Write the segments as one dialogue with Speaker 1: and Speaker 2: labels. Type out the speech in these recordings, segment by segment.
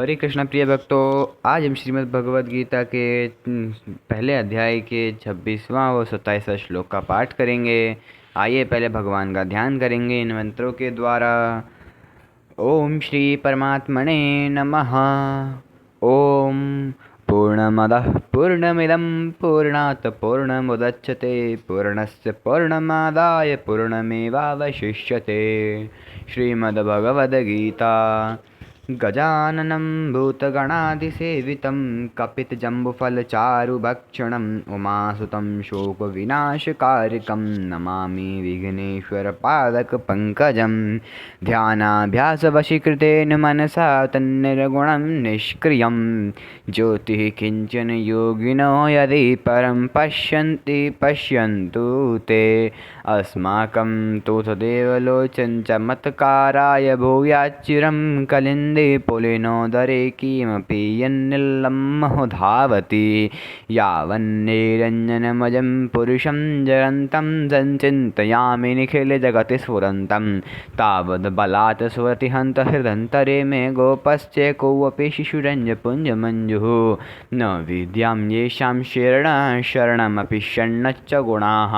Speaker 1: हरे कृष्णा प्रिय भक्तों, आज हम श्रीमद् भगवद गीता के पहले अध्याय के 26वां व 27वां श्लोक का पाठ करेंगे। आइए पहले भगवान का ध्यान करेंगे इन मंत्रों के द्वारा। ओम श्री परमात्मने नमः। ओम पूर्णमदः पूर्णमिदं पूर्णात् पूर्णमुदच्यते पूर्णस्य पूर्णमादाय पूर्णमेवावशिष्यते। श्रीमद्भगवद्गीता। गजाननं भूतगणाधिसेवितं कपितजम्बुफलचारुभक्षणम् उमासुतं शोकविनाशकारिकं नमामि विघ्नेश्वरपादकपङ्कजं। ध्यानाभ्यासवशीकृतेन मनसा तन्निर्गुणं निष्क्रियं ज्योतिः किञ्चन योगिनो यदि परं पश्यन्ति पश्यन्तु ते। अस्माकं तु तदेव लोचनचमत्काराय भूयाच्चिरं कलिन्दे पुलिनोदरे किमपि यन्निलम्महो धावति। यावन्निरञ्जनमजं पुरुषं जरन्तं संचिन्तयामि निखिलजगति स्फुरन्तं तावद्बलात् स्फुरति हन्त हृदन्तरे मे गोपश्च कोऽपि शिशुरञ्जपुञ्जमञ्जुः। न विद्यां येषां शरणमपि षण्णश्च गुणाः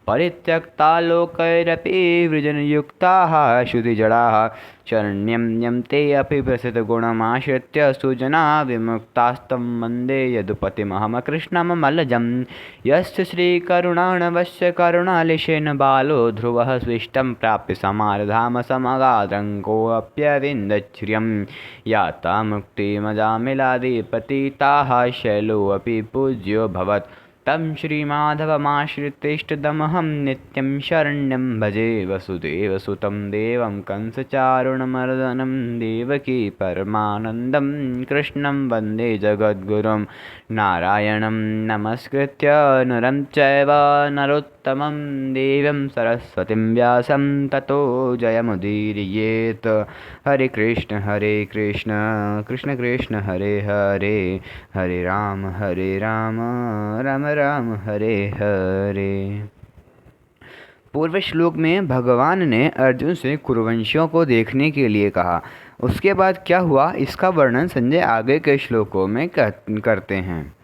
Speaker 1: परित्यक्ता लोकैरपि वृजनयुक्ताः श्रुतिजडाः शरण्यं यं ते अपि प्रसिद्धगुणमाश्रित्य सुजना विमुक्तास्तं वन्दे यदुपतिमहं कृष्णममलजं। यस्य श्रीकरुणाणवस्य करुणालिशेन बालो ध्रुवः स्विष्टं प्राप्य समारधाम समगाधङ्कोऽप्यविन्दच्छ्रियं। याता मुक्तिमजामिलादिपतिताः शैलोऽपि पूज्यो भवत् तं श्रीमाधवमाश्रितेष्टदमहं नित्यं शरण्यं भजे। वसुदेवसुतं देवं कंसचारुणमर्दनं देवकी परमानन्दं कृष्णं वन्दे जगद्गुरुं। नारायणं नमस्कृत्य नरं चैव नरोत्तमं देवीं सरस्वतीं व्यासं ततो जयमुदीरयेत्। हरे कृष्ण कृष्ण कृष्ण हरे हरे, हरे राम राम राम हरे हरे। पूर्व श्लोक में भगवान ने अर्जुन से कुरुवंशियों को देखने के लिए कहा। उसके बाद क्या हुआ इसका वर्णन संजय आगे के श्लोकों में करते हैं।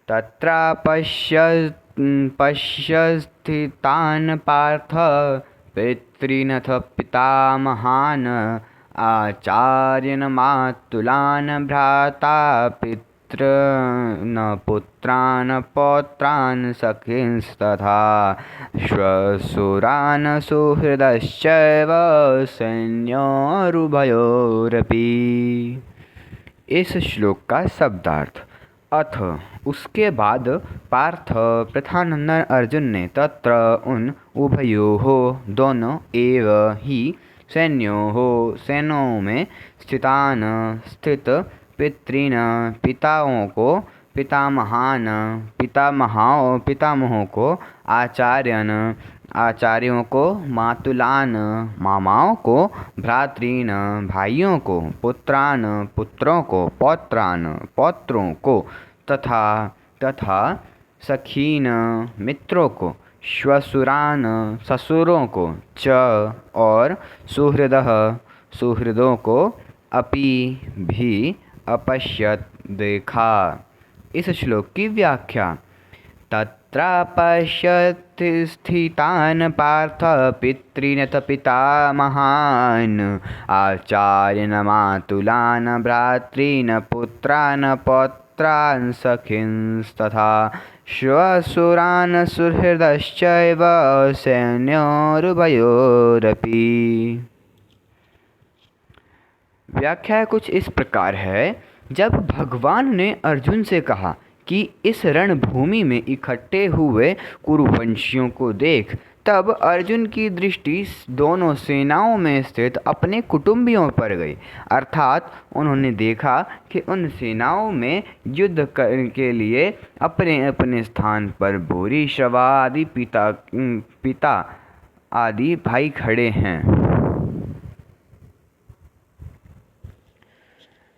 Speaker 1: तत्र पश्यस्थितान् पार्थ पितॄनथ पितामहान् आचार्यान् मातुलान् भ्राता न पुत्रान् पौत्रान् सखींस्तथा श्वशुरान् सुहृदश्चैव सैन्योरुभयोरपि। इस श्लोक का शब्दार्थ। अथ उसके बाद पार्थ प्रथानंदन अर्जुन ने तत्र उन उभयोः दोनों एव ही सैन्योः सेनों में स्थित पितॄन् पिताओं को पितामहों को आचार्यों को मातुलान मामाओं को भ्रातॄन् भाइयों को पुत्रान् पुत्रों को पौत्रान् पौत्रों को तथा सखीन मित्रों को श्वशुरान् ससुरों को च और सुहृदों को अपि भी अपश्यत देखा। इस श्लोक की व्याख्या। तत्र पश्यत् स्थितान् पार्थ पितॄनथ पितामहान् आचार्यान् मातुलान् भ्रातॄन् पुत्रान् पौत्रान् सखींस्तथा श्वशुरान् सुहृदश्चैव सैन्योरुभयोरपि। व्याख्या कुछ इस प्रकार है। जब भगवान ने अर्जुन से कहा कि इस रणभूमि में इकट्ठे हुए कुरुवंशियों को देख, तब अर्जुन की दृष्टि दोनों सेनाओं में स्थित अपने कुटुंबियों पर गई। अर्थात उन्होंने देखा कि उन सेनाओं में युद्ध के लिए अपने अपने स्थान पर भूरिश्रवा आदि पिता आदि भाई खड़े हैं।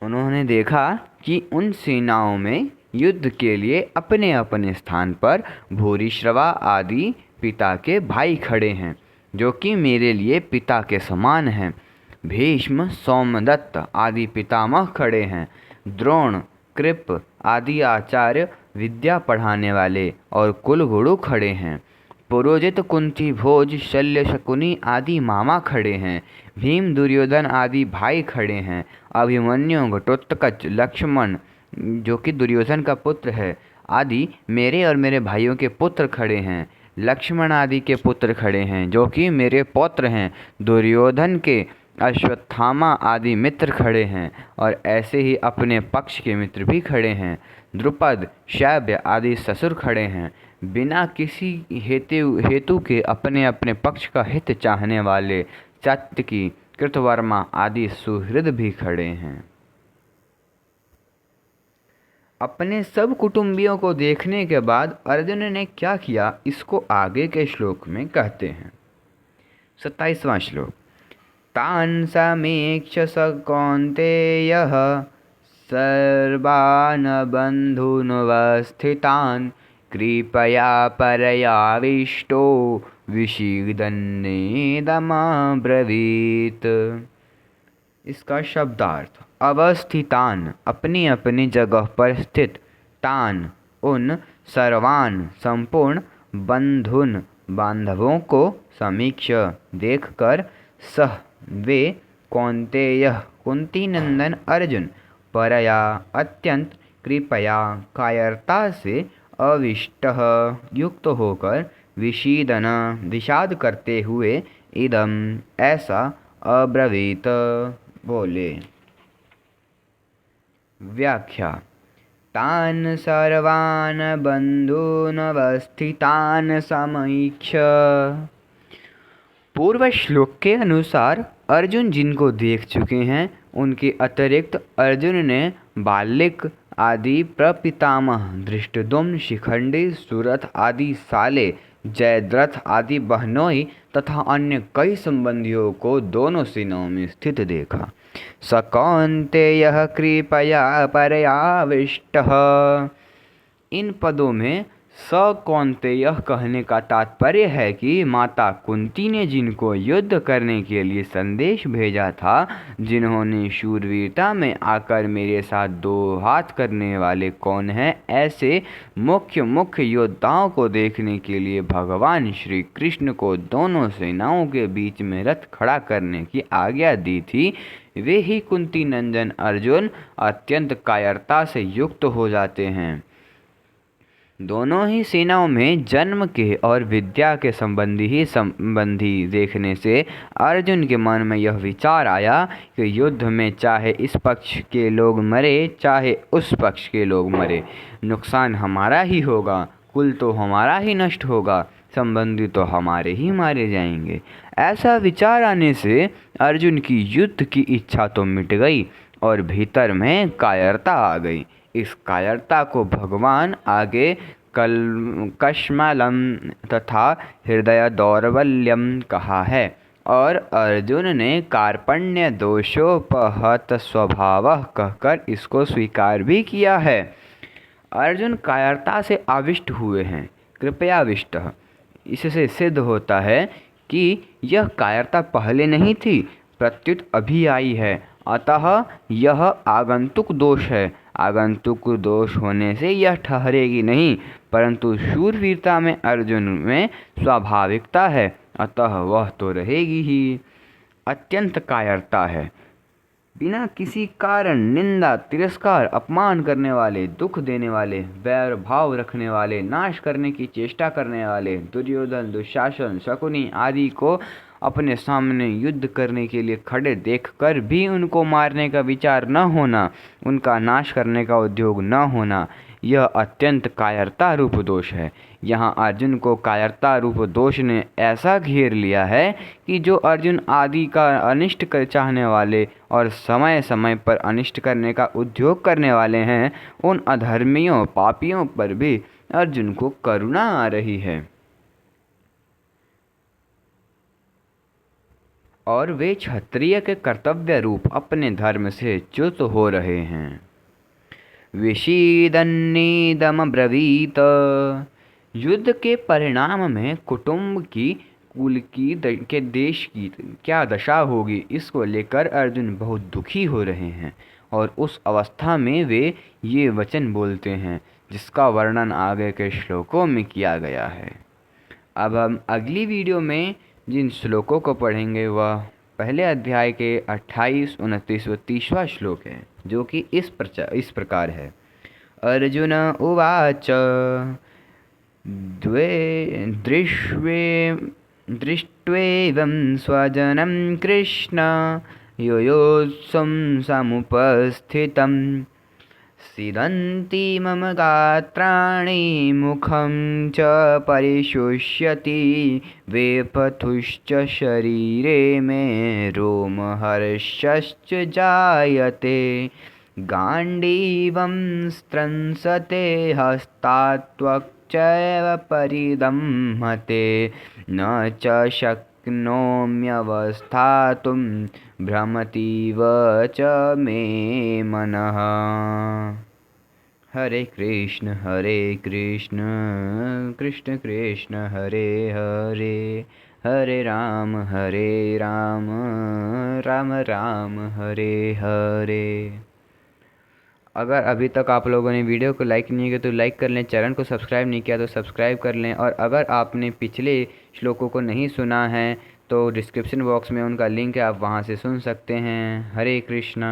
Speaker 1: उन्होंने देखा कि उन सेनाओं में युद्ध के लिए अपने अपने स्थान पर भूरिश्रवा आदि पिता के भाई खड़े हैं, जो कि मेरे लिए पिता के समान हैं। भीष्म, सोमदत्त आदि पितामह खड़े हैं। द्रोण, कृप आदि आचार्य, विद्या पढ़ाने वाले और कुलगुरु खड़े हैं। पुरोहित, कुंती, भोज, शल्य, शकुनी आदि मामा खड़े हैं। भीम, दुर्योधन आदि भाई खड़े हैं। अभिमन्यु, घटोत्कच, लक्ष्मण जो कि दुर्योधन का पुत्र है आदि मेरे और मेरे भाइयों के पुत्र खड़े हैं। लक्ष्मण आदि के पुत्र खड़े हैं जो कि मेरे पौत्र हैं। दुर्योधन के अश्वत्थामा आदि मित्र खड़े हैं और ऐसे ही अपने पक्ष के मित्र भी खड़े हैं। द्रुपद, शैब्य आदि ससुर खड़े हैं। बिना किसी हेतु के अपने अपने पक्ष का हित चाहने वाले सात्यकी, कृतवर्मा आदि सुहृद भी खड़े हैं। अपने सब कुटुंबियों को देखने के बाद अर्जुन ने क्या किया, इसको आगे के श्लोक में कहते हैं। 27वां श्लोक। तान् समीक्ष्य स कौन्तेयः सर्वान् बन्धूनवस्थितान् कृपया परयाविष्टो विषीदन्नेदमब्रवीत्। इसका शब्दार्थ, अवस्थितान अपनी अपनी जगह पर स्थित, तान उन, सर्वान संपूर्ण, बंधुन बांधवों को, समीक्ष देखकर, सह वे, कौन्तेय कुंती नंदन अर्जुन, परया अत्यंत, कृपया कायरता से, अविष्ट युक्त होकर, विषीदन विषाद करते हुए, इदम ऐसा, अब्रवीत बोले। व्याख्या। तान् सर्वान् बन्धूनवस्थितान् समीक्ष्य। पूर्व श्लोक के अनुसार अर्जुन जिनको देख चुके हैं उनके अतिरिक्त अर्जुन ने बालिक आदि प्रपितामह, धृष्टद्युम्न, शिखंडी, सुरथ आदि साले, जयद्रथ आदि बहनोई तथा अन्य कई संबंधियों को दोनों सेनाओं में स्थित देखा। स कौन्तेयः कृपया परयाविष्टः। इन पदों में स कौन्तेयः कहने का तात्पर्य है कि माता कुंती ने जिनको युद्ध करने के लिए संदेश भेजा था, जिन्होंने शूरवीरता में आकर मेरे साथ दो हाथ करने वाले कौन हैं, ऐसे मुख्य योद्धाओं को देखने के लिए भगवान श्री कृष्ण को दोनों सेनाओं के बीच में रथ खड़ा करने की आज्ञा दी थी, वे ही कुंती नंदन अर्जुन अत्यंत कायरता से युक्त हो जाते हैं। दोनों ही सेनाओं में जन्म के और विद्या के संबंधी देखने से अर्जुन के मन में यह विचार आया कि युद्ध में चाहे इस पक्ष के लोग मरे चाहे उस पक्ष के लोग मरे, नुकसान हमारा ही होगा, कुल तो हमारा ही नष्ट होगा, संबंधी तो हमारे ही मारे जाएंगे। ऐसा विचार आने से अर्जुन की युद्ध की इच्छा तो मिट गई और भीतर में कायरता आ गई। इस कायरता को भगवान आगे कश्मलम तथा हृदय दौर्बल्यम कहा है और अर्जुन ने कार्पण्य दोषोपहत स्वभावः कहकर इसको स्वीकार भी किया है। अर्जुन कायरता से आविष्ट हुए हैं, कृपयाविष्ट। इससे सिद्ध होता है कि यह कायरता पहले नहीं थी, प्रत्युत अभी आई है, अतः यह आगंतुक दोष है। आगंतुक दोष होने से यह ठहरेगी नहीं, परंतु शूरवीरता में अर्जुन में स्वाभाविकता है, अतः वह तो रहेगी ही। अत्यंत कायरता है, बिना किसी कारण निंदा, तिरस्कार, अपमान करने वाले, दुख देने वाले, वैर भाव रखने वाले, नाश करने की चेष्टा करने वाले दुर्योधन, दुशासन, शकुनी आदि को अपने सामने युद्ध करने के लिए खड़े देखकर भी उनको मारने का विचार न होना, उनका नाश करने का उद्योग न होना, यह अत्यंत कायरता रूप दोष है। यहाँ अर्जुन को कायरता रूप दोष ने ऐसा घेर लिया है कि जो अर्जुन आदि का अनिष्ट कर चाहने वाले और समय समय पर अनिष्ट करने का उद्योग करने वाले हैं, उन अधर्मियों पापियों पर भी अर्जुन को करुणा आ रही है और वे क्षत्रिय के कर्तव्य रूप अपने धर्म से च्युत हो रहे हैं। विषीदन्नेदमब्रवीत। युद्ध के परिणाम में कुटुंब की कुल के देश की क्या दशा होगी, इसको लेकर अर्जुन बहुत दुखी हो रहे हैं। और उस अवस्था में वे ये वचन बोलते हैं जिसका वर्णन आगे के श्लोकों में किया गया है। अब हम अगली वीडियो में जिन श्लोकों को पढ़ेंगे वह पहले अध्याय के 28, 29 व 30वां श्लोक है, जो कि इस प्रकार है। अर्जुन उवाच दृष्ट्वेवं स्वजनं कृष्ण योयोत्सं समुपस्थितं सीदन्ति मम गात्राणि मुखं च परिशुष्यति वेपथुश्च शरीरे मे रोमहर्षश्च जायते गाण्डीवं स्त्रंसते हस्तात्वक्चैव परिदम्हते न च शक्नोम्यवस्थातुं भ्रमतीव च मे मनः। हरे कृष्ण कृष्ण कृष्ण हरे हरे, हरे राम राम राम हरे हरे। अगर अभी तक आप लोगों ने वीडियो को लाइक नहीं किया तो लाइक कर लें, चैनल को सब्सक्राइब नहीं किया तो सब्सक्राइब कर लें, और अगर आपने पिछले श्लोकों को नहीं सुना है तो डिस्क्रिप्शन बॉक्स में उनका लिंक है, आप वहां से सुन सकते हैं। हरे कृष्णा।